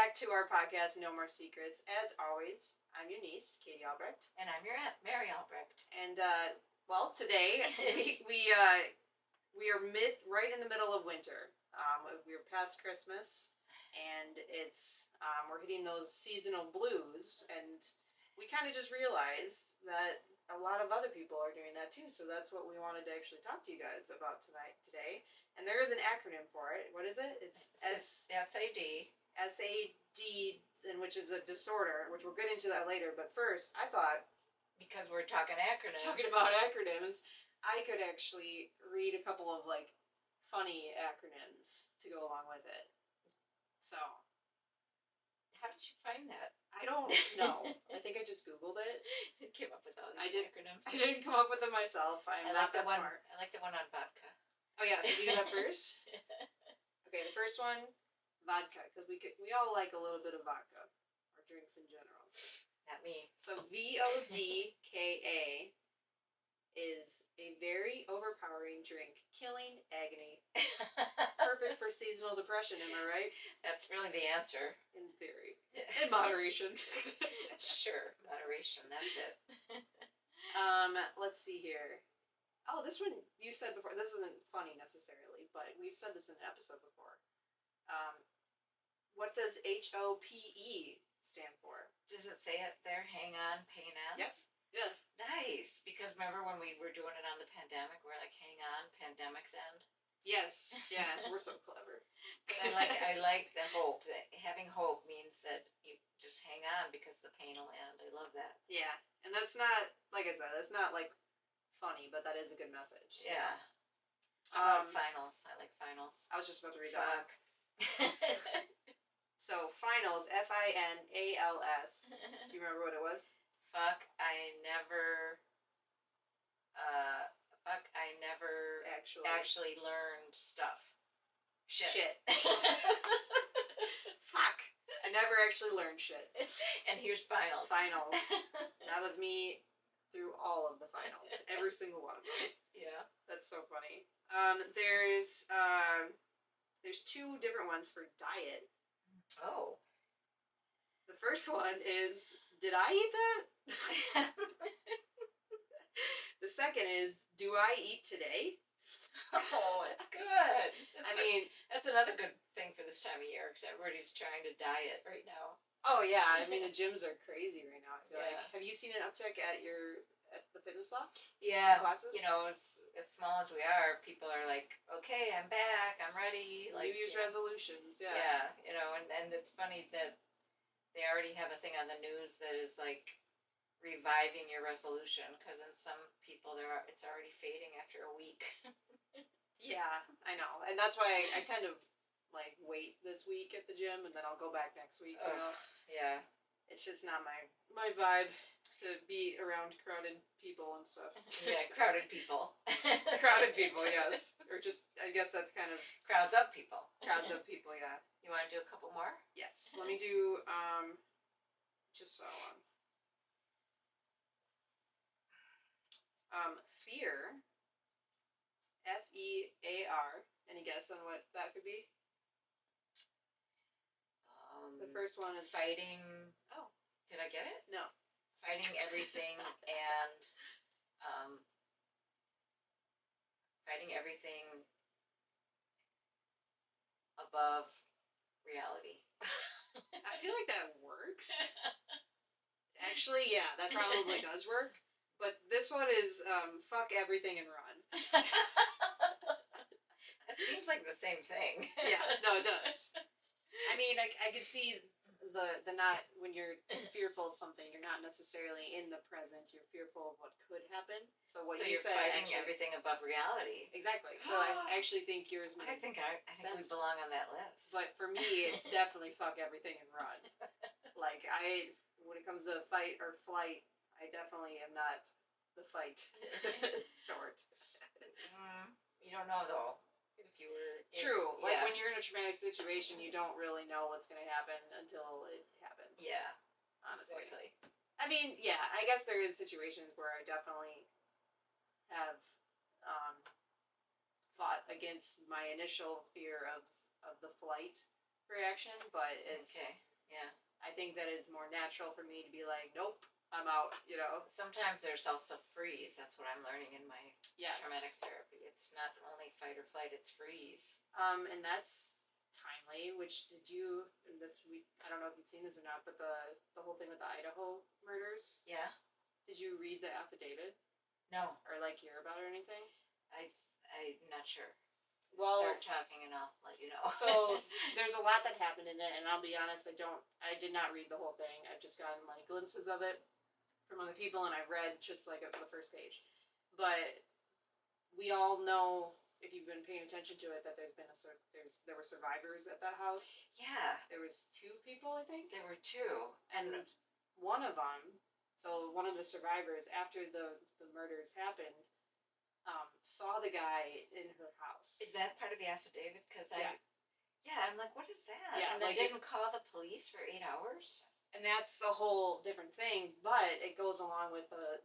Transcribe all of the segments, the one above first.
back to our podcast, No More Secrets. As always, I'm your niece, Katie Albrecht. And I'm your aunt, Mary Albrecht. And, today we are right in the middle of winter. We're past Christmas, and we're hitting those seasonal blues, and we kind of just realized that a lot of other people are doing that too, so that's what we wanted to actually talk to you guys about today. And there is an acronym for it. What is it? It's S.A.D. S.A.D, which is a disorder, which we'll get into that later. But first, I thought, because we're talking acronyms. Talking about acronyms, I could actually read a couple of, funny acronyms to go along with it. So. How did you find that? I don't know. I think I just Googled it. You came up with all these acronyms. I didn't come up with them myself. I'm not that smart. I like the one on vodka. Oh yeah, should we do that first? Okay, the first one, vodka, because we all like a little bit of vodka, or drinks in general. Not me. So VODKA is a very overpowering drink, killing agony. Perfect for seasonal depression, am I right? That's really the answer. In theory. In moderation. Sure, moderation, that's it. Let's see here. Oh, this one you said before. This isn't funny necessarily, but we've said this in an episode before. What does HOPE stand for? Does it say it there? Hang on, pain ends? Yes. Yeah. Nice, because remember when we were doing it on the pandemic, we're like, hang on, pandemics end? Yes, yeah, we're so clever. But I like the hope. That having hope means that you just hang on because the pain will end. I love that. Yeah, and that's not, like I said, that's not funny, but that is a good message. Yeah. How about finals? I like finals. I was just about to read that. So finals, FINALS. Do you remember what it was? Fuck, I never actually learned stuff. Shit. Fuck. I never actually learned shit. And here's finals. Finals. That was me through all of the finals. Every single one of them. Yeah. That's so funny. There's two different ones for diet. Oh. The first one is, did I eat that? The second is, do I eat today? Oh, that's good. That's another good thing for this time of year, because everybody's trying to diet right now. Oh yeah, I mean the gyms are crazy right now. I feel like. Have you seen an uptick at the fitness loft? Yeah, classes? As small as we are, people are like, okay, I'm back, I'm ready. New Year's resolutions, yeah. Yeah, and it's funny that they already have a thing on the news that is reviving your resolution, because in some people it's already fading after a week. Yeah, I know, and that's why I tend to wait this week at the gym, and then I'll go back next week. You know? Yeah, it's just not my vibe to be around crowded people and stuff. Yeah, crowded people. Crowded people, yes, or just I guess that's kind of crowds of people. Crowds of people, yeah. You want to do a couple more? Yes. Let me do just so fear. FEAR. Any guess on what that could be? The first one is fighting. Oh, did I get it? No. Fighting everything and fighting everything above reality. I feel like that works. Actually, yeah, that probably does work. But this one is fuck everything and run. It seems like the same thing. Yeah, no, it does. I mean, I could see the not, when you're fearful of something, you're not necessarily in the present, you're fearful of what could happen. So what you said, fighting everything above reality. Exactly. So I actually think yours makes I think we belong on that list. But for me, it's definitely fuck everything and run. When it comes to fight or flight, I definitely am not the fight sort. You don't know, though. If you were true, when you're in a traumatic situation, you don't really know what's going to happen until it happens. Yeah, honestly. Exactly. I mean, yeah, I guess there is situations where I definitely have fought against my initial fear of the flight reaction, but it's Yeah. I think that it's more natural for me to be like, nope, I'm out, you know. Sometimes there's also freeze. That's what I'm learning in my Yes. traumatic therapy. It's not only fight or flight, it's freeze. And that's timely, which did you, and this week, I don't know if you've seen this or not, but the whole thing with the Idaho murders, Yeah? did you read the affidavit No. or like hear about it or anything? I'm not sure. Well, start talking and I'll let you know. So there's a lot that happened in it, and I'll be honest, I did not read the whole thing. I've just gotten like glimpses of it from other people, and I've read just like the first page. But we all know, if you've been paying attention to it, that there were survivors at that house. Yeah. There was 2 people, I think. There were 2, and one of them. So one of the survivors, after the murders happened, saw the guy in her house. Is that part of the affidavit? Because I'm like, what is that? Yeah, and they like didn't call the police for 8 hours? And that's a whole different thing, but it goes along with the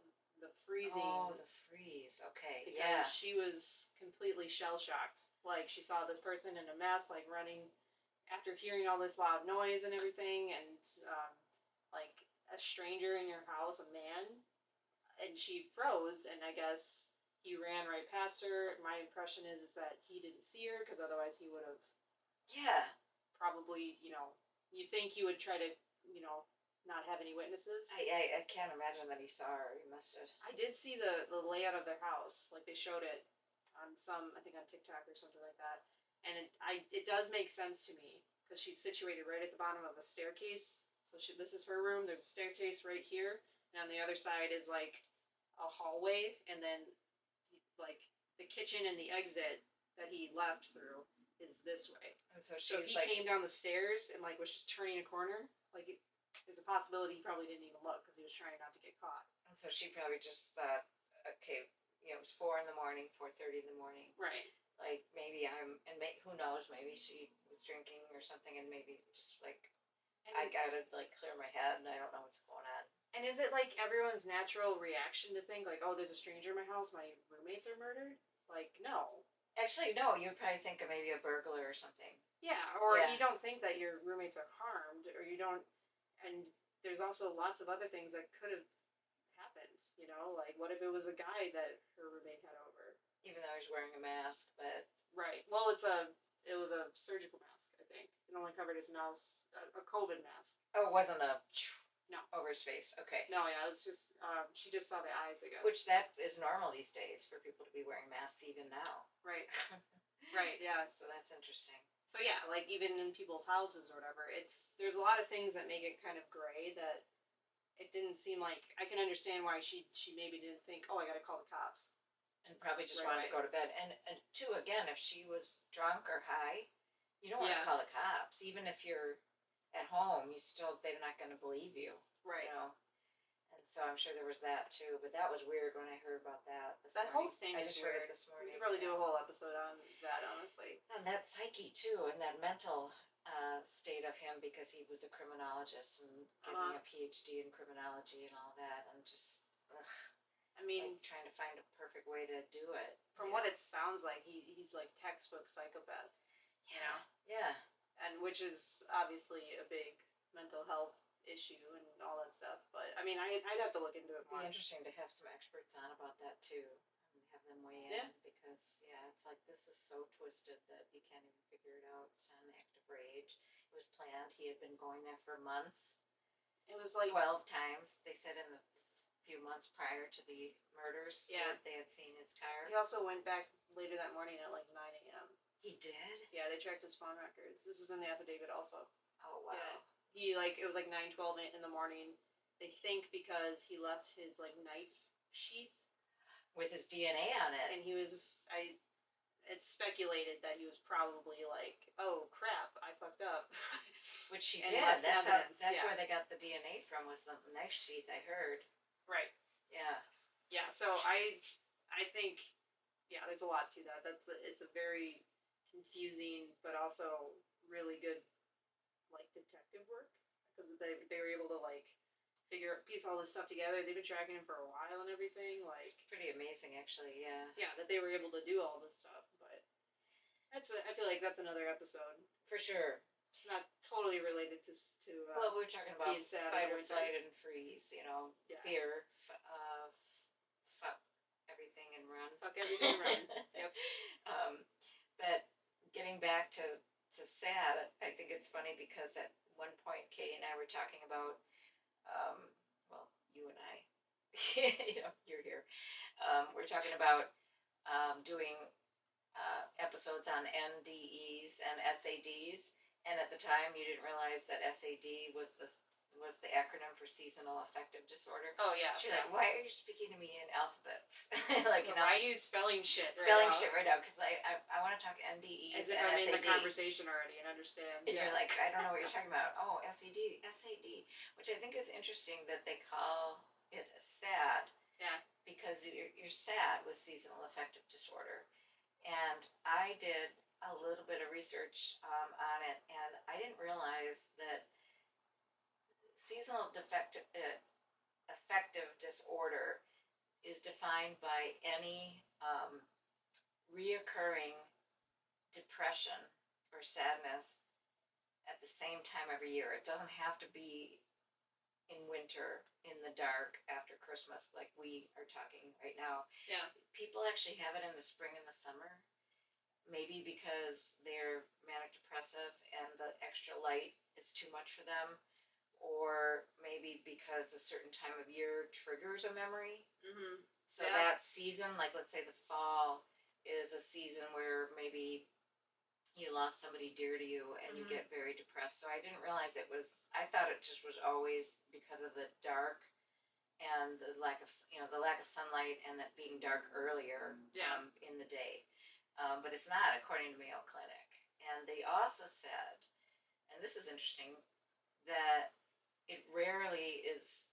freezing. Oh, the freeze. Okay, because she was completely shell-shocked. Like, she saw this person in a mess, like, running after hearing all this loud noise and everything, and, like, a stranger in your house, a man, and she froze, and I guess he ran right past her. My impression is that he didn't see her, because otherwise he would have probably, you'd think he would try to, not have any witnesses. I can't imagine that he saw her. He must have. I did see the layout of their house. Like, they showed it on I think on TikTok or something like that. And it does make sense to me, because she's situated right at the bottom of a staircase. So this is her room. There's a staircase right here. And on the other side is, like, a hallway. And then, like, the kitchen and the exit that he left through is this way. And so he came down the stairs and, like, was just turning a corner. Like, there's a possibility he probably didn't even look because he was trying not to get caught. And so she probably just thought, okay, it was 4 in the morning, 4:30 in the morning. Right. Like, maybe who knows, maybe she was drinking or something, and maybe just, like, I gotta, like, clear my head, and I don't know what's going on. And is it, like, everyone's natural reaction to think, like, oh, there's a stranger in my house, my roommates are murdered? Like, no. Actually, no, you'd probably think of maybe a burglar or something. Yeah, or you don't think that your roommates are harmed, or you don't, and there's also lots of other things that could have happened, like, what if it was a guy that her roommate had over? Even though he's wearing a mask, but... Right. Well, it was a surgical mask, I think. It only covered his nose, a COVID mask. Oh, it wasn't a... No. Over his face, okay. No, yeah, it was just, she just saw the eyes, I guess. Which that is normal these days for people to be wearing masks even now. Right. Right, yeah. So that's interesting. So yeah, like, even in people's houses or whatever, there's a lot of things that make it kind of gray that it didn't seem like, I can understand why she maybe didn't think, oh, I gotta call the cops. And probably just wanted to go to bed. And two, again, if she was drunk or high, you don't want to call the cops. Even if you're at home, they're not going to believe you. Right. And so I'm sure there was that too. But that was weird when I heard about that this morning. Whole thing I just weird. heard it this morning. We could probably do a whole episode on that, honestly. And that psyche too, and that mental state of him, because he was a criminologist and getting a PhD in criminology and all that, and just... I mean, like trying to find a perfect way to do it. From what it sounds like, he's like textbook psychopath. Yeah. Yeah. And which is obviously a big mental health issue and all that stuff. But I mean, I'd have to look into it more. It'd be interesting to have some experts on about that too, and have them weigh in, because it's like, this is so twisted that you can't even figure it out. It's on active rage. It was planned. He had been going there for months. It was like 12 times. They said in the few months prior to the murders, they had seen his car. He also went back later that morning at like 9 a.m. He did? Yeah, they tracked his phone records. This is in the affidavit also. Oh, wow. Yeah. It was like 9:12 in the morning. They think because he left his like knife sheath with his DNA on it. And he was, it's speculated that he was probably like, oh crap, I fucked up. Which he did. That's where they got the DNA from, was the knife sheath, I heard. Right. Yeah. Yeah. So I think, there's a lot to that. It's a very confusing, but also really good, like, detective work, because they were able to like piece all this stuff together. They've been tracking him for a while and everything. Like, it's pretty amazing, actually. Yeah. Yeah, that they were able to do all this stuff, but I feel like that's another episode for sure. It's not totally related to Well, we're talking about being sad in fight the or winter. flight and freeze, Yeah. fear, fuck everything and run. Fuck everything and run. Yep. But getting back to S.A.D, I think it's funny because at one point Katie and I were talking about, well, you and I, you're here. We're talking about doing episodes on NDEs and S.A.Ds, and at the time you didn't realize that S.A.D was the acronym for seasonal affective disorder. Oh yeah. She's like, why are you speaking to me in alphabets? Like, why are you spelling shit? Shit right now because I want to talk NDEs as if and I'm S.A.D. in the conversation already and understand. And you're like, I don't know what you're talking about. Oh, S.A.D, which I think is interesting that they call it a S.A.D. Yeah. Because you're sad with seasonal affective disorder. And I did a little bit of research on it, and I didn't realize that seasonal affective disorder is defined by any reoccurring depression or sadness at the same time every year. It doesn't have to be in winter, in the dark, after Christmas, like we are talking right now. Yeah. People actually have it in the spring and the summer. Maybe because they're manic depressive and the extra light is too much for them, or maybe because a certain time of year triggers a memory. Mm-hmm. So that season, like let's say the fall, is a season where maybe you lost somebody dear to you and you get very depressed. So I didn't realize I thought it just was always because of the dark and the lack of sunlight and that being dark earlier in the day. But it's not, according to Mayo Clinic. And they also said, and this is interesting, that it rarely is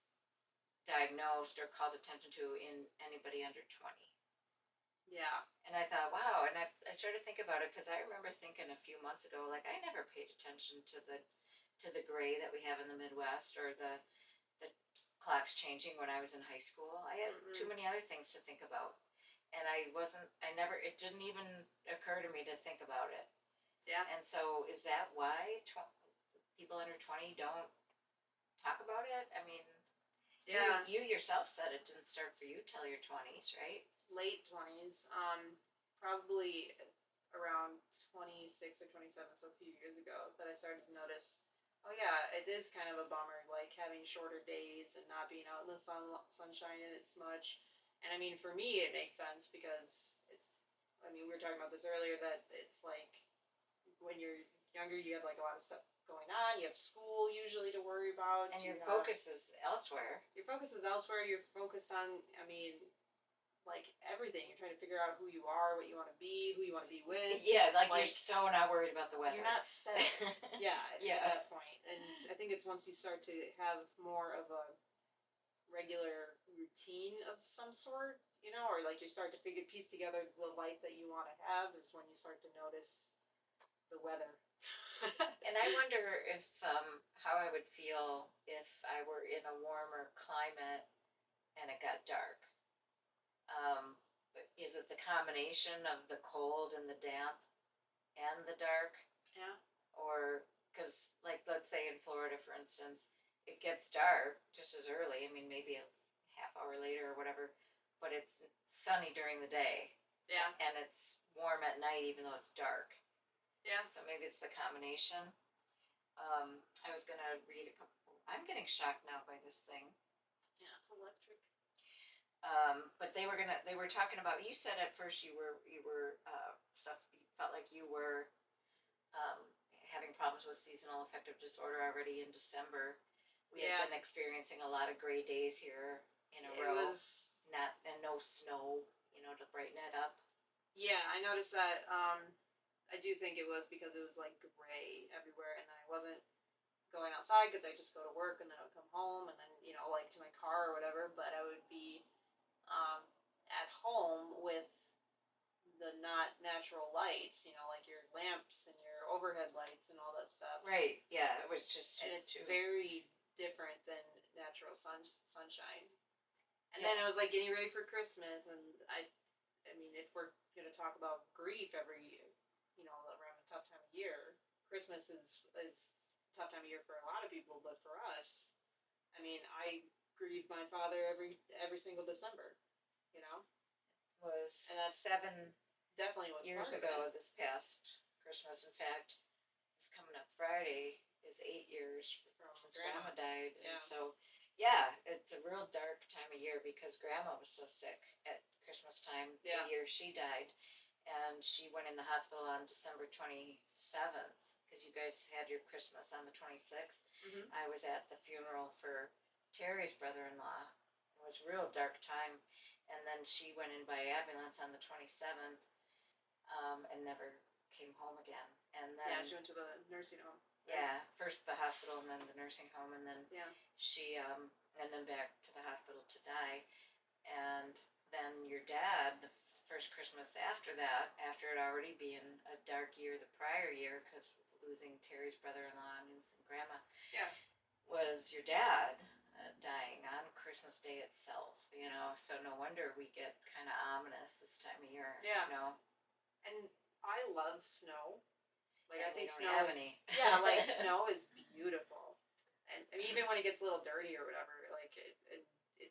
diagnosed or called attention to in anybody under 20. Yeah. And I thought, wow, and I started to think about it because I remember thinking a few months ago, like I never paid attention to the gray that we have in the Midwest or the clocks changing when I was in high school. I had too many other things to think about. And it didn't even occur to me to think about it. Yeah. And so is that why people under 20 don't talk about it? I mean, you yourself said it didn't start for you till your 20s, right? Late 20s. Probably around 26 or 27, so a few years ago, that I started to notice, oh yeah, it is kind of a bummer, like having shorter days and not being out in the sunshine as much. And I mean, for me, it makes sense because we were talking about this earlier, that it's like when you're younger, you have like a lot of stuff going on. You have school usually to worry about. And your focus is elsewhere. Your focus is elsewhere. You're focused on, like everything. You're trying to figure out who you are, what you want to be, who you want to be with. Yeah, like you're so not worried about the weather. You're not set. At that point. And I think it's once you start to have more of a regular routine of some sort, or like you start to piece together the life that you want to have, is when you start to notice the weather. And I wonder if how I would feel if I were in a warmer climate and it got dark. Is it the combination of the cold and the damp and the dark? Yeah. Or, because, like, let's say in Florida, for instance, it gets dark just as early. I mean, maybe a half hour later or whatever, but it's sunny during the day. Yeah. And it's warm at night even though it's dark. Yeah. So maybe it's the combination. I was going to read a couple. I'm getting shocked now by this thing. Yeah, it's electric. But they were talking about, you said at first you felt like you were having problems with seasonal affective disorder already in December. We had been experiencing a lot of gray days here in a row. It was no snow, to brighten it up. Yeah, I noticed that. I do think it was because it was like gray everywhere, and then I wasn't going outside because I just go to work and then I would come home and then, like to my car or whatever, but I would be at home with the not natural lights, like your lamps and your overhead lights and all that stuff. Right, yeah, it was just... And it's very different than natural sunshine. And then it was like getting ready for Christmas, and I mean, if we're going to talk about grief every, around a tough time of year, Christmas is a tough time of year for a lot of people, but for us, I mean, I grieve my father every single December, you know, Was and that's 7 definitely was years part of ago it. this past Christmas. In fact, it's coming up Friday is 8 years since Grandma died. Yeah. And so, yeah, it's a real dark time of year because Grandma was so sick at Christmas time Yeah. the year she died. And she went in the hospital on December 27th because you guys had your Christmas on the 26th. Mm-hmm. I was at the funeral for Terry's brother-in-law. It was a real dark time. And then she went in by ambulance on the 27th and never came home again. And then, yeah, she went to the nursing home. Yeah, first the hospital and then the nursing home, and then yeah, she and then back to the hospital to die. And then your dad, the first Christmas after that, after it already being a dark year the prior year because losing Terry's brother-in-law and his grandma, yeah, was your dad dying on Christmas Day itself. You know, so no wonder we get kind of ominous this time of year. Yeah. You know, and I love snow. Like and I think we don't snow have is, any. yeah, like snow is beautiful, and I mean, even when it gets a little dirty or whatever, like it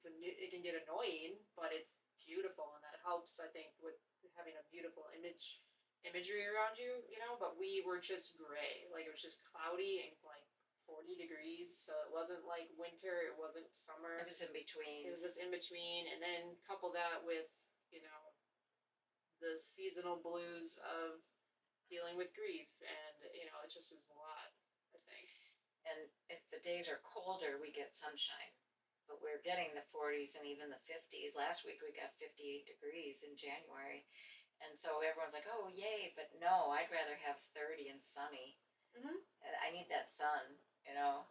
can get annoying, but it's beautiful, and that helps I think with having a beautiful imagery around you, you know. But we were just gray, like it was just cloudy and like 40 degrees, so it wasn't like winter, it wasn't summer. It was in between. It was just in between, and then couple that with, you know, the seasonal blues of dealing with grief, and you know, it just is a lot, I think. And if the days are colder, we get sunshine. But we're getting the 40s and even the 50s. Last week we got 58 degrees in January. And so everyone's like, oh, yay. But no, I'd rather have 30 and sunny. Mm-hmm. I need that sun, you know.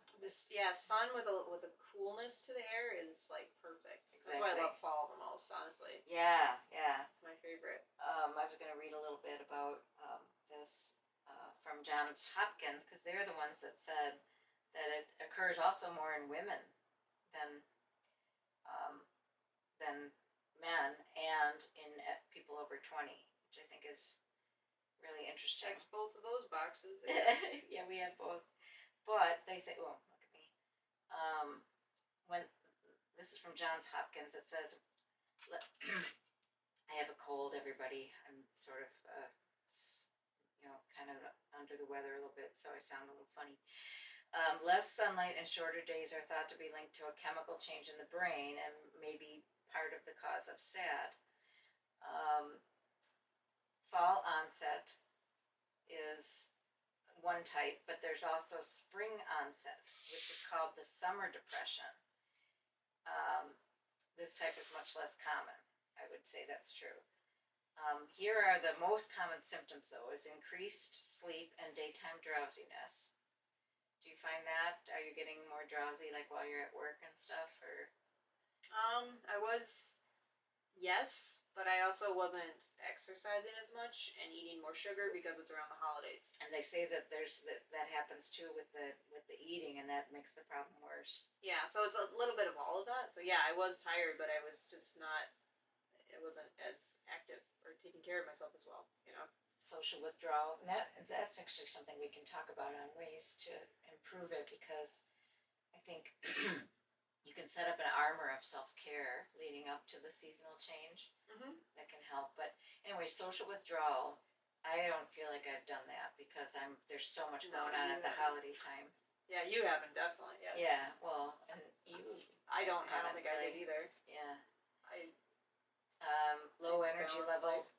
Sun with a coolness to the air is like perfect. Exactly. That's why I love fall the most, honestly. Yeah. It's my favorite. I was going to read a little bit about this from Johns Hopkins because they're the ones that said that it occurs also more in women than men and in people over 20, which I think is really interesting. Checks both of those boxes. Yeah, we have both. But they say, oh, look at me. When this is from Johns Hopkins, it says, I have a cold, everybody. I'm sort of, kind of under the weather a little bit, so I sound a little funny. Less sunlight and shorter days are thought to be linked to a chemical change in the brain and maybe part of the cause of S.A.D. Fall onset is one type, but there's also spring onset, which is called the summer depression. This type is much less common. I would say that's true. Here are the most common symptoms, though, is increased sleep and daytime drowsiness. Do you find that? Are you getting more drowsy, like while you're at work and stuff, or? I was, yes, but I also wasn't exercising as much and eating more sugar because it's around the holidays. And they say that that happens too with the eating, and that makes the problem worse. Yeah, so it's a little bit of all of that. So yeah, I was tired, but I was just not. It wasn't as active or taking care of myself as well, you know. Social withdrawal, and that's actually something we can talk about on ways to improve it, because I think you can set up an armor of self-care leading up to the seasonal change. Mm-hmm. That can help. But anyway, social withdrawal, I don't feel like I've done that because there's so much going on at the holiday time. Yeah, you haven't, definitely. Yeah, well, and you. I don't think I did either. Yeah. I low energy level. Life.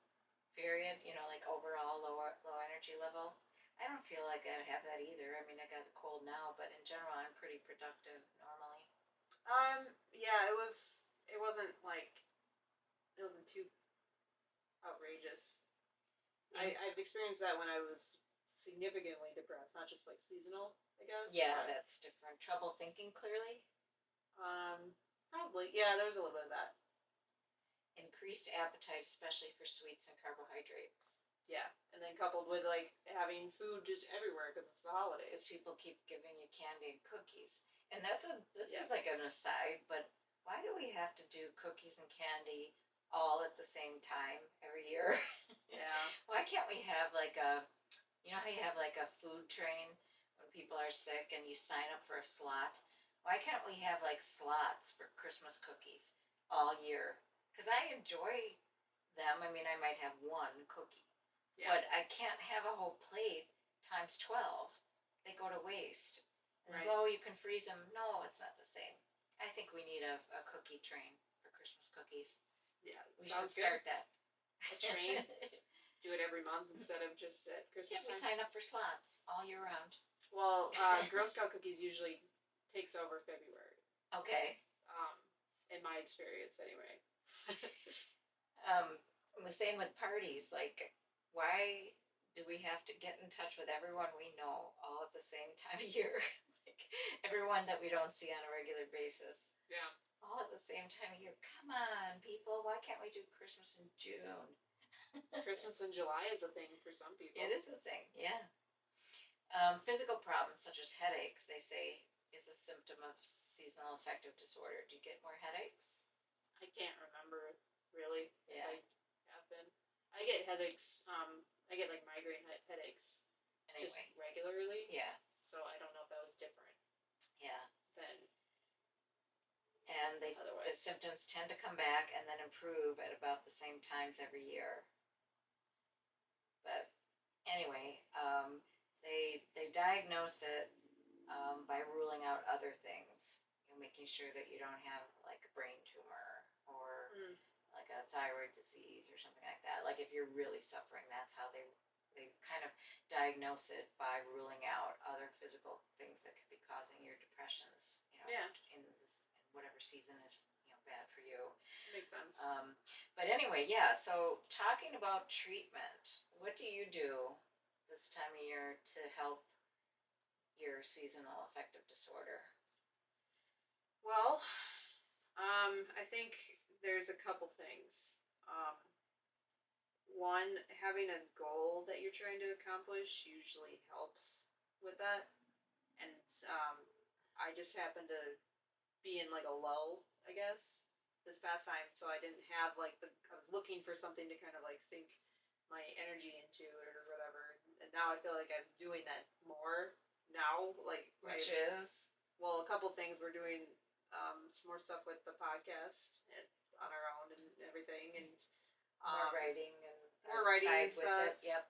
Period, like overall low energy level. I don't feel like I have that either. I mean, I got a cold now, but in general, I'm pretty productive normally. Yeah, it wasn't too outrageous. I've experienced that when I was significantly depressed, not just like seasonal, I guess. Yeah, that's different. Trouble thinking clearly? Probably. Yeah, there was a little bit of that. Increased appetite, especially for sweets and carbohydrates. Yeah, and then coupled with like having food just everywhere because it's the holidays. People keep giving you candy and cookies, and this is like an aside, but why do we have to do cookies and candy all at the same time every year? Yeah. Why can't we have like a You know how you have like a food train when people are sick and you sign up for a slot? Why can't we have like slots for Christmas cookies all year? Because I enjoy them. I mean, I might have one cookie, but I can't have a whole plate times 12. They go to waste. And Right. oh, you can freeze them. No, it's not the same. I think we need a cookie train for Christmas cookies. Yeah, We should start that. A train? Do it every month instead of just at Christmas Yeah, we time? sign up for slots all year round. Well, Girl Scout cookies usually takes over February. Okay. In my experience, anyway. The same with parties. Like, why do we have to get in touch with everyone we know all at the same time of year? Like, everyone that we don't see on a regular basis. Yeah. All at the same time of year. Come on, people. Why can't we do Christmas in June? Christmas in July is a thing for some people. It is a thing, yeah. Physical problems such as headaches, they say, is a symptom of seasonal affective disorder. Do you get more headaches? I can't remember, really. Yeah. If I have been. I get headaches, I get like migraine headaches Anyway. just regularly. Yeah. So I don't know if that was different. Yeah. Than and the otherwise. symptoms tend to come back and then improve at about the same times every year. But anyway, they diagnose it by ruling out other things, making sure that you don't have like a brain tumor or like a thyroid disease or something like that. Like if you're really suffering, that's how they kind of diagnose it, by ruling out other physical things that could be causing your depressions. In whatever season is bad for you. Makes sense. But anyway, yeah. So talking about treatment, what do you do this time of year to help your seasonal affective disorder? Well, I think there's a couple things. One, having a goal that you're trying to accomplish usually helps with that. And I just happened to be in like a lull, I guess, this past time. So I didn't have like I was looking for something to kind of like sink my energy into it or whatever. And now I feel like I'm doing that more now. Like, which is? Well, a couple things. We're doing some more stuff with the podcast on our own and everything. And more writing and stuff. With it. Yep.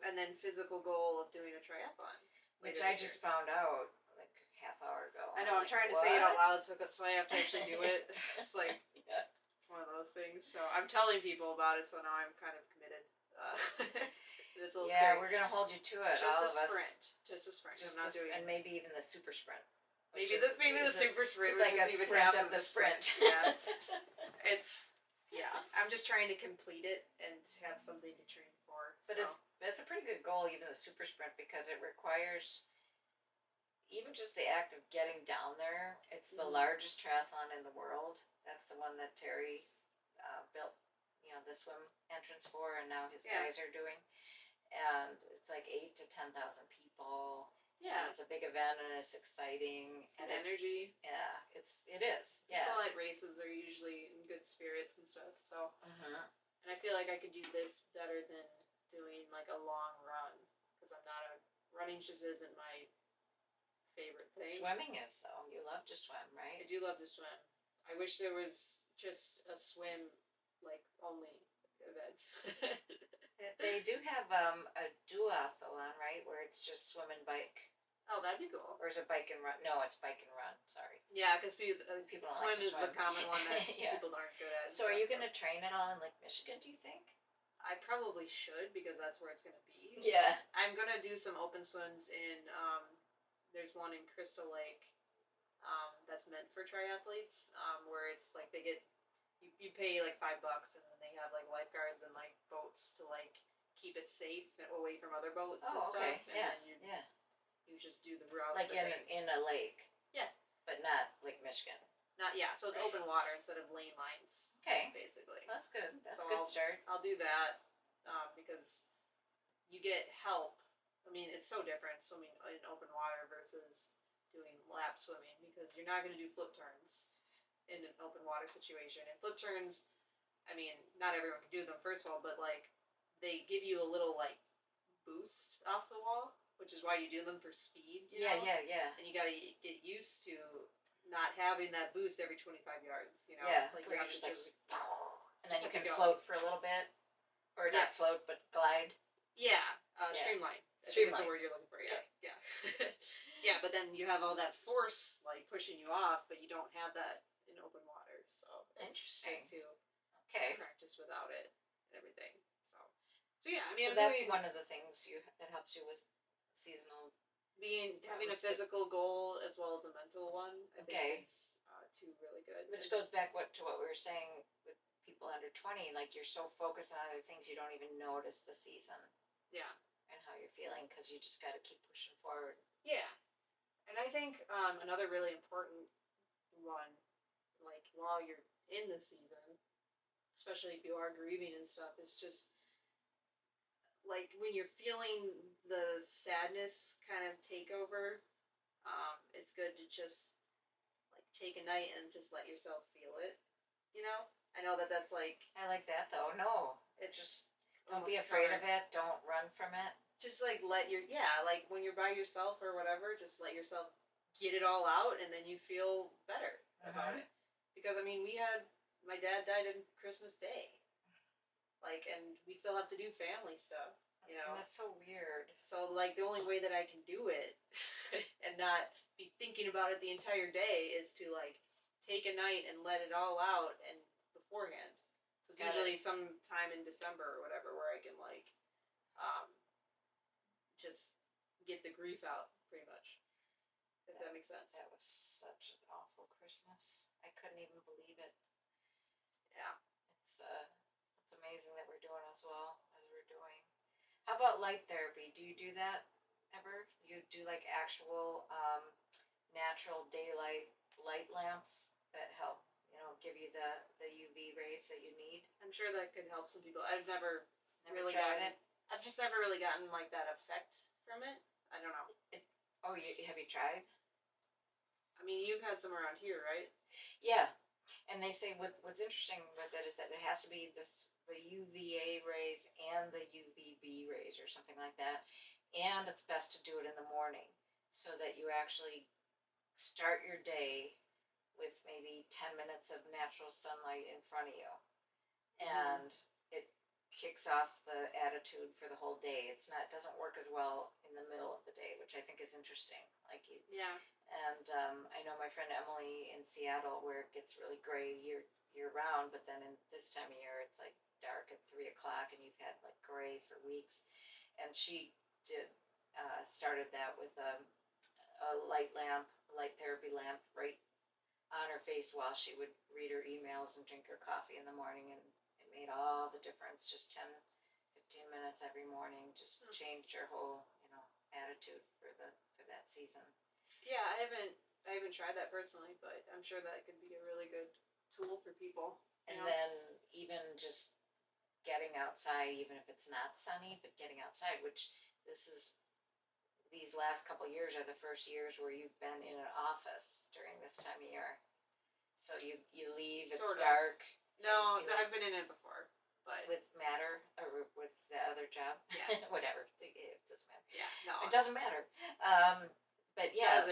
And then physical goal of doing a triathlon, which I just found out like a half hour ago. I know. I'm trying to say it out loud, so I have to actually do it. It's like it's one of those things. So I'm telling people about it, so now I'm kind of committed. It's a little scary. We're gonna hold you to it. Just all a of sprint. us. Just a sprint. I'm not doing and maybe even the super sprint. Maybe the super sprint, which like is a even sprint half of the sprint. Yeah. I'm just trying to complete it and have something to train for. But that's a pretty good goal, even the super sprint, because it requires even just the act of getting down there. It's the largest triathlon in the world. That's the one that Terry built, the swim entrance for, and now his guys are doing. And it's like 8,000 to 10,000 people. Yeah, and it's a big event and it's exciting. It's good energy. Yeah, it is. Yeah. People at races are usually in good spirits and stuff. So, and I feel like I could do this better than doing like a long run, because running just isn't my favorite thing. Swimming is though. You love to swim, right? I do love to swim. I wish there was just a swim like only event. They do have a duathlon, right, where it's just swim and bike. Oh, that'd be cool. Or is it bike and run? No, it's bike and run. Sorry. Yeah, because people swim is the common one that people aren't good at. So, are you going to train it all in Lake Michigan? Do you think? I probably should, because that's where it's going to be. Yeah. I'm going to do some open swims in. There's one in Crystal Lake. That's meant for triathletes. Where it's like they get. You pay like $5 and then they have like lifeguards and like boats to like keep it safe away from other boats and stuff. Okay. And then you just do the route. Like in a lake. Yeah. But not Lake Michigan. So it's open water instead of lane lines. Okay. Basically. That's good. That's a good start. I'll do that because you get help. I mean, it's so different swimming in open water versus doing lap swimming, because you're not going to do flip turns in an open water situation. And flip turns, I mean, not everyone can do them, first of all, but like they give you a little like boost off the wall, which is why you do them for speed. You Yeah, know? yeah. And you got to get used to not having that boost every 25 yards. You know, Yeah, like where you you have just to like, just and then just you have to can go. float for a little bit, or Yeah. not float, but glide. Yeah, Yeah. streamline. I think is Streamline. the word you're looking for. Yeah, Okay. yeah, yeah. But then you have all that force like pushing you off, but you don't have that in open water. So it's Interesting. good to Okay. practice without it and everything. So yeah. I mean, So I'm that's doing one of the things that helps you with seasonal. having a physical goal as well as a mental one. I Okay. think is two really good. Which goes back to what we were saying with people under 20. Like you're so focused on other things, you don't even notice the season. Yeah. And how you're feeling because you just got to keep pushing forward. Yeah. And I think another really important one, like while you're in the season, especially if you are grieving and stuff, is just like when you're feeling the sadness kind of take over, it's good to just like take a night and just let yourself feel it. You know, I know that's like I like that though. No, it just don't be afraid of it. Don't run from it. Just like let like when you're by yourself or whatever, just let yourself get it all out, and then you feel better about it. Because I mean, my dad died on Christmas Day, like, and we still have to do family stuff, you know. And that's so weird. So like the only way that I can do it and not be thinking about it the entire day is to like take a night and let it all out and beforehand. So it's usually some time in December or whatever where I can like just get the grief out pretty much. If that makes sense. That was such an awful Christmas. I couldn't even believe it. Yeah. It's amazing that we're doing as well as we're doing. How about light therapy? Do you do that ever? You do like actual natural daylight light lamps that help, give you the UV rays that you need? I'm sure that could help some people. I've never really tried gotten it. I've just never really gotten like that effect from it. I don't know. Have you tried? I mean, you've had some around here, right? Yeah. And they say what's interesting with it is that it has to be the UVA rays and the UVB rays or something like that. And it's best to do it in the morning so that you actually start your day with maybe 10 minutes of natural sunlight in front of you. And it kicks off the attitude for the whole day. It doesn't work as well in the middle of the day, which I think is interesting. Yeah. And I know my friend Emily in Seattle, where it gets really gray year round, but then in this time of year it's like dark at 3:00, and you've had like gray for weeks. And she started that with a light therapy lamp, right on her face while she would read her emails and drink her coffee in the morning, and it made all the difference. Just 10-15 minutes every morning just changed her whole attitude for that season. Yeah, I haven't tried that personally, but I'm sure that could be a really good tool for people. And then even just getting outside, even if it's not sunny, but getting outside, which these last couple years are the first years where you've been in an office during this time of year. So you leave, it's dark. No, I've been in it before, but with Matter or with the other job. Yeah. Whatever. It doesn't matter. Yeah, no. It doesn't matter. But yeah.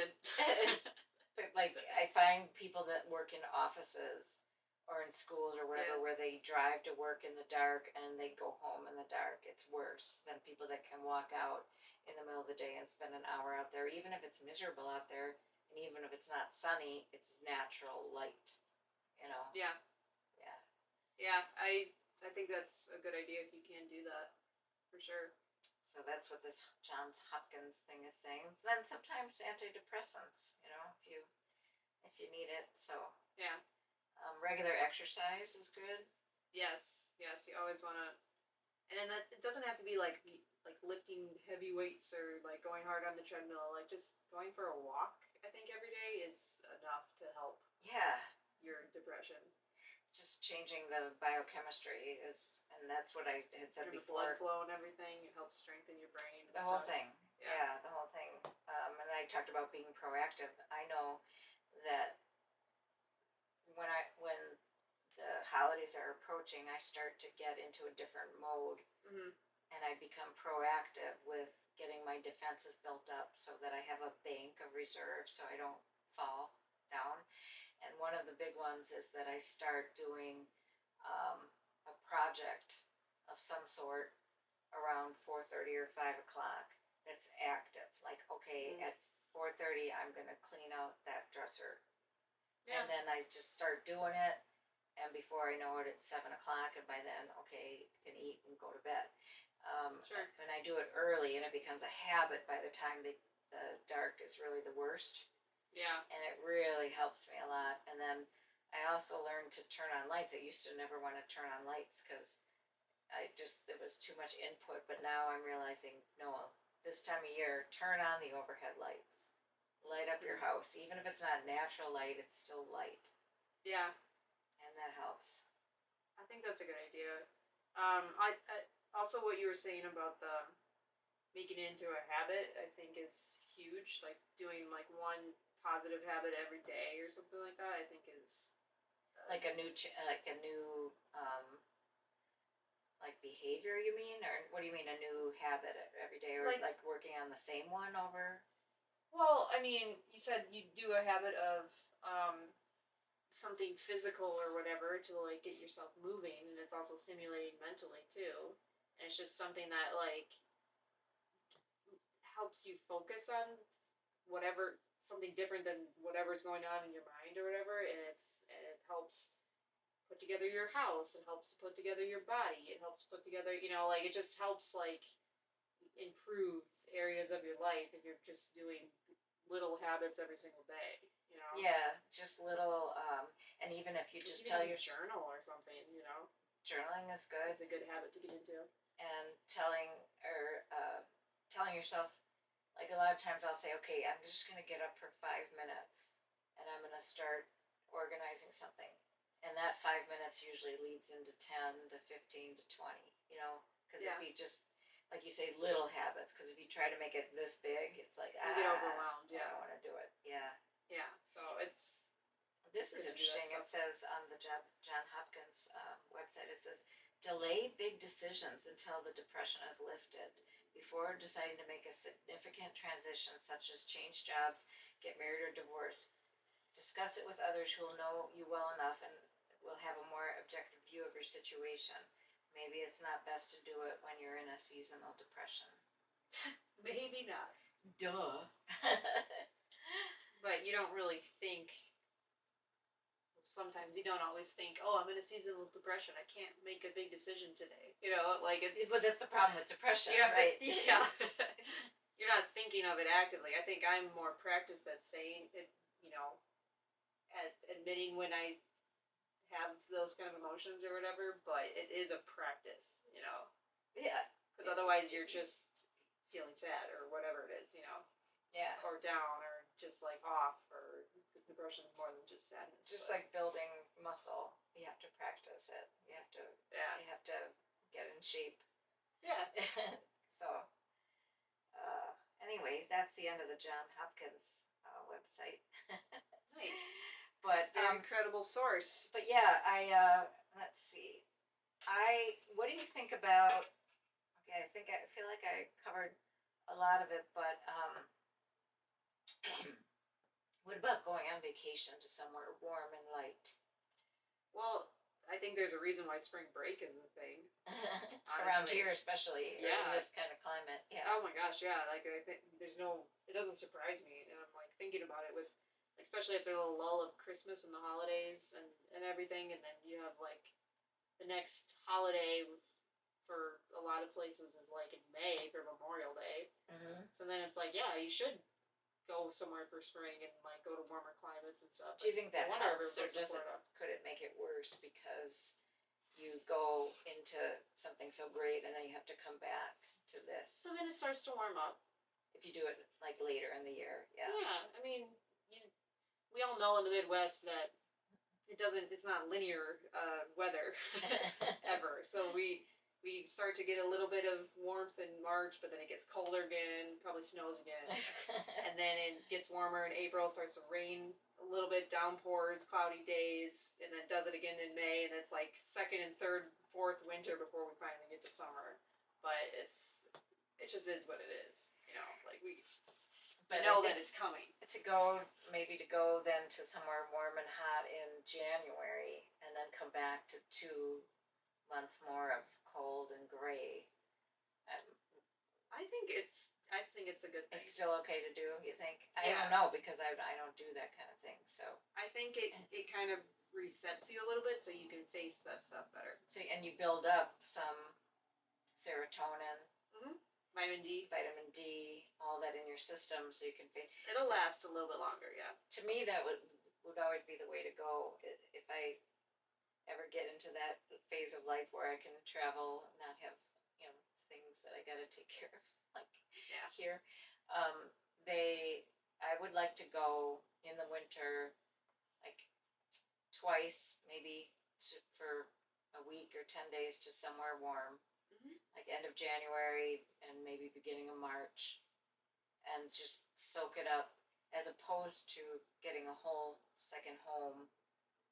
But like I find people that work in offices or in schools or whatever where they drive to work in the dark and they go home in the dark, it's worse than people that can walk out in the middle of the day and spend an hour out there, even if it's miserable out there and even if it's not sunny, it's natural light, Yeah. Yeah. Yeah, I think that's a good idea if you can do that, for sure. So that's what this Johns Hopkins thing is saying. Then sometimes antidepressants, if you need it. So yeah, regular exercise is good. Yes, you always want to, and then it doesn't have to be like lifting heavy weights or like going hard on the treadmill. Like just going for a walk, I think every day is enough to help. Yeah, your depression. Just changing the biochemistry and that's what I had said and before. The blood flow and everything, it helps strengthen your brain. The whole thing. Yeah, the whole thing. And I talked about being proactive. I know that when the holidays are approaching, I start to get into a different mode. Mm-hmm. and I become proactive with getting my defenses built up so that I have a bank of reserve so I don't fall down. And one of the big ones is that I start doing a project of some sort around 4:30 or 5 o'clock that's active. Like, okay, at 4:30 I'm gonna clean out that dresser, and then I just start doing it. And before I know it, it's 7 o'clock, and by then, okay, you can eat and go to bed. Sure. And I do it early, and it becomes a habit by the time the dark is really the worst. Yeah. And it really helps me a lot. And then I also learned to turn on lights. I used to never want to turn on lights because there was too much input. But now I'm realizing, no, this time of year, turn on the overhead lights. Light up your house. Even if it's not natural light, it's still light. Yeah. And that helps. I think that's a good idea. I also what you were saying about the making it into a habit, I think is huge. Like doing like one positive habit every day or something like that. I think is like a new like behavior. You mean, or what do you mean a new habit every day, or like working on the same one over? Well, I mean, you said you do a habit of something physical or whatever to like get yourself moving, and it's also stimulating mentally too. And it's just something that like helps you focus on whatever something different than whatever's going on in your mind or whatever, and it helps put together your house. It helps to put together your body. It helps put together, like it just helps like improve areas of your life if you're just doing little habits every single day. Yeah, just little, and even if you just tell your journal or something, journaling is good. It's a good habit to get into. And telling yourself, like a lot of times I'll say, okay, I'm just going to get up for 5 minutes and I'm going to start organizing something. And that 5 minutes usually leads into 10 to 15 to 20, because if you just, like you say, little habits, because if you try to make it this big, it's like, you get overwhelmed. I don't want to do it. Yeah. Yeah, so it's... This is interesting. It says on the John Hopkins website, it says, delay big decisions until the depression is lifted. Before deciding to make a significant transition, such as change jobs, get married, or divorce, discuss it with others who will know you well enough and will have a more objective view of your situation. Maybe it's not best to do it when you're in a seasonal depression. Maybe not. Duh. But you don't really think, sometimes you don't always think, oh, I'm in a seasonal depression, I can't make a big decision today. Like it's... But that's the problem with depression, right? Yeah. You're not thinking of it actively. I think I'm more practiced at saying it, at admitting when I have those kind of emotions or whatever, but it is a practice, Yeah. Because otherwise you're just feeling sad or whatever it is, Yeah. Or down or just like off, or depression is more than just sadness. Just like building muscle, you have to practice it. You have to get in shape. Yeah. So, anyway, that's the end of the John Hopkins website. Nice. But very incredible source. But yeah, let's see. What do you think about? Okay, I feel like I covered a lot of it, but what about going on vacation to somewhere warm and light? Well, I think there's a reason why spring break is a thing. Around here, especially, in this kind of climate. Yeah. Oh my gosh, yeah. Like I think it doesn't surprise me, and I'm like thinking about it with, especially after the lull of Christmas and the holidays and everything, and then you have like the next holiday for a lot of places is like in May for Memorial Day. Mm-hmm. So then it's like, yeah, you should go somewhere for spring and like go to warmer climates and stuff. Do you think that helps, or could it make it worse because you go into something so great and then you have to come back to this? So then it starts to warm up. If you do it like later in the year, yeah. Yeah, I mean, we all know in the Midwest that it's not linear weather ever. So we start to get a little bit of warmth in March, but then it gets colder again, probably snows again. And then it gets warmer in April, starts to rain a little bit, downpours, cloudy days, and then does it again in May, and it's like second and third, fourth winter before we finally get to summer. but it just is what it is. You know, like we But know that it's coming. to go then to somewhere warm and hot in January, and then come back to 2 months more of cold and gray. I think it's a good thing. It's still okay to do, you think? I Yeah. don't know, because I don't do that kind of thing. So I think it kind of resets you a little bit, so you can face that stuff better. so and you build up some serotonin, vitamin D, all that in your system, so you can face. It'll last a little bit longer, yeah. To me, that would always be the way to go. If I ever get into that phase of life where I can travel and not have, things that I gotta take care of, like here. I would like to go in the winter, like twice, maybe for a week or 10 days to somewhere warm, like end of January and maybe beginning of March, and just soak it up, as opposed to getting a whole second home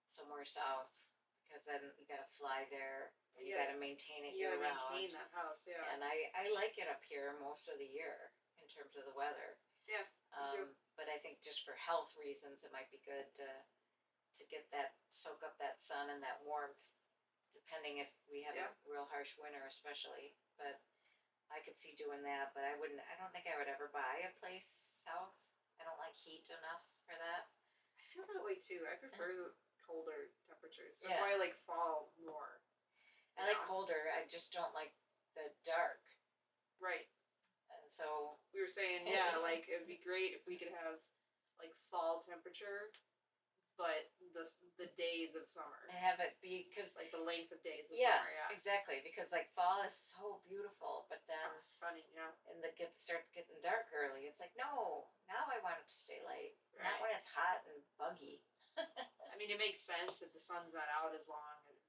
somewhere south, because then you gotta fly there and you gotta maintain it year round. You gotta maintain that house, yeah. And I like it up here most of the year in terms of the weather. Yeah, me too. But I think just for health reasons, it might be good to get that, soak up that sun and that warmth, depending if we have a real harsh winter, especially. But I could see doing that, but I don't think I would ever buy a place south. I don't like heat enough for that. I feel that way too. I prefer the colder temperatures. That's why I like fall more. I like colder. I just don't like the dark. Right. And so we were saying, like it would be great if we could have like fall temperature, but the days of summer. And have it be, because like the length of days of summer. Yeah, exactly. Because like fall is so beautiful, but then stunning. Yeah. And starts getting dark early. It's like, no, now I want it to stay late. Right. Not when it's hot and buggy. I mean, it makes sense if the sun's not out as long. I mean,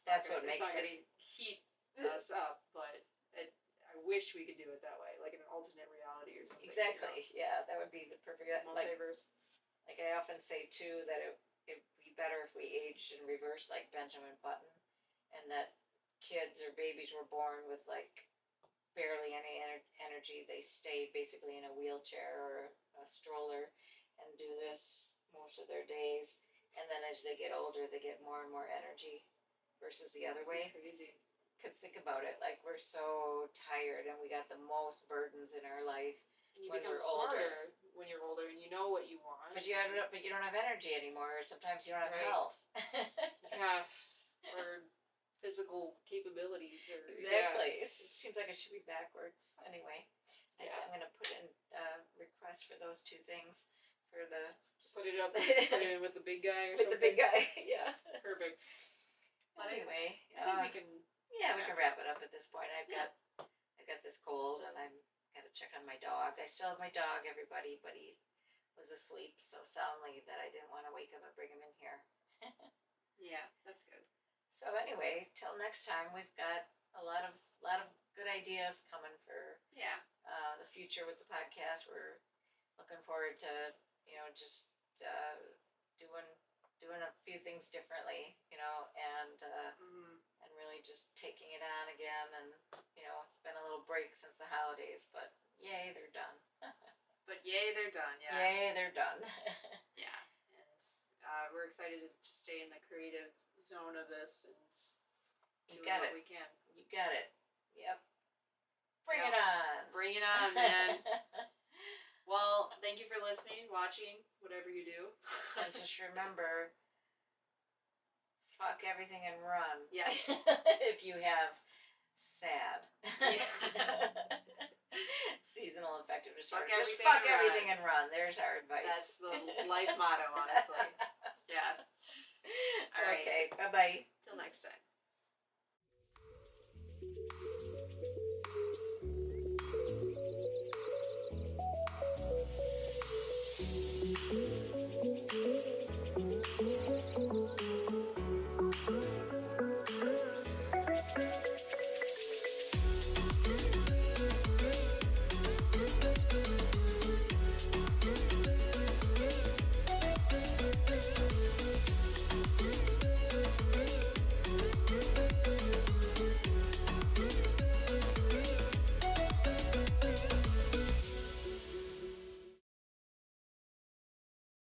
that's what makes it. It's not going to heat us up, but I wish we could do it that way, like in an alternate reality or something. Exactly. Yeah, that would be the perfect multiverse. Like I often say too, that it'd be better if we aged in reverse, like Benjamin Button, and that kids or babies were born with like barely any energy. They stay basically in a wheelchair or a stroller and do this most of their days, and then as they get older, they get more and more energy, versus the other way. Crazy. Because think about it, like we're so tired and we got the most burdens in our life. And you become smarter when you're older, and you know what you want. But you don't have energy anymore. Sometimes you don't have health. Yeah, or physical capabilities. Exactly. It seems like it should be backwards. Anyway, I'm going to put in a request for those two things. For the put it in with the big guy or something. With the big guy, yeah. Perfect. But anyway, I think we can. Yeah, we can wrap it up at this point. I've got this cold, and I'm got to check on my dog. I still have my dog, everybody, but he was asleep so soundly that I didn't want to wake him and bring him in here. Yeah, that's good. So anyway, till next time, we've got a lot of good ideas coming for the future with the podcast. We're looking forward to just doing a few things differently, and really just taking it on again. And it's been a little break since the holidays, but yay, they're done. But yay, they're done. Yeah. Yay, they're done. Yeah, and we're excited to just stay in the creative zone of this and do what we can. You got it. Yep. Bring it on. Bring it on, man. Well, thank you for listening, watching, whatever you do. And just remember, fuck everything and run. Yes. If you have S.A.D. Seasonal affective disorder. Just fuck everything and run. There's our advice. That's the life motto, honestly. Yeah. All right. Okay, bye-bye. Till next time.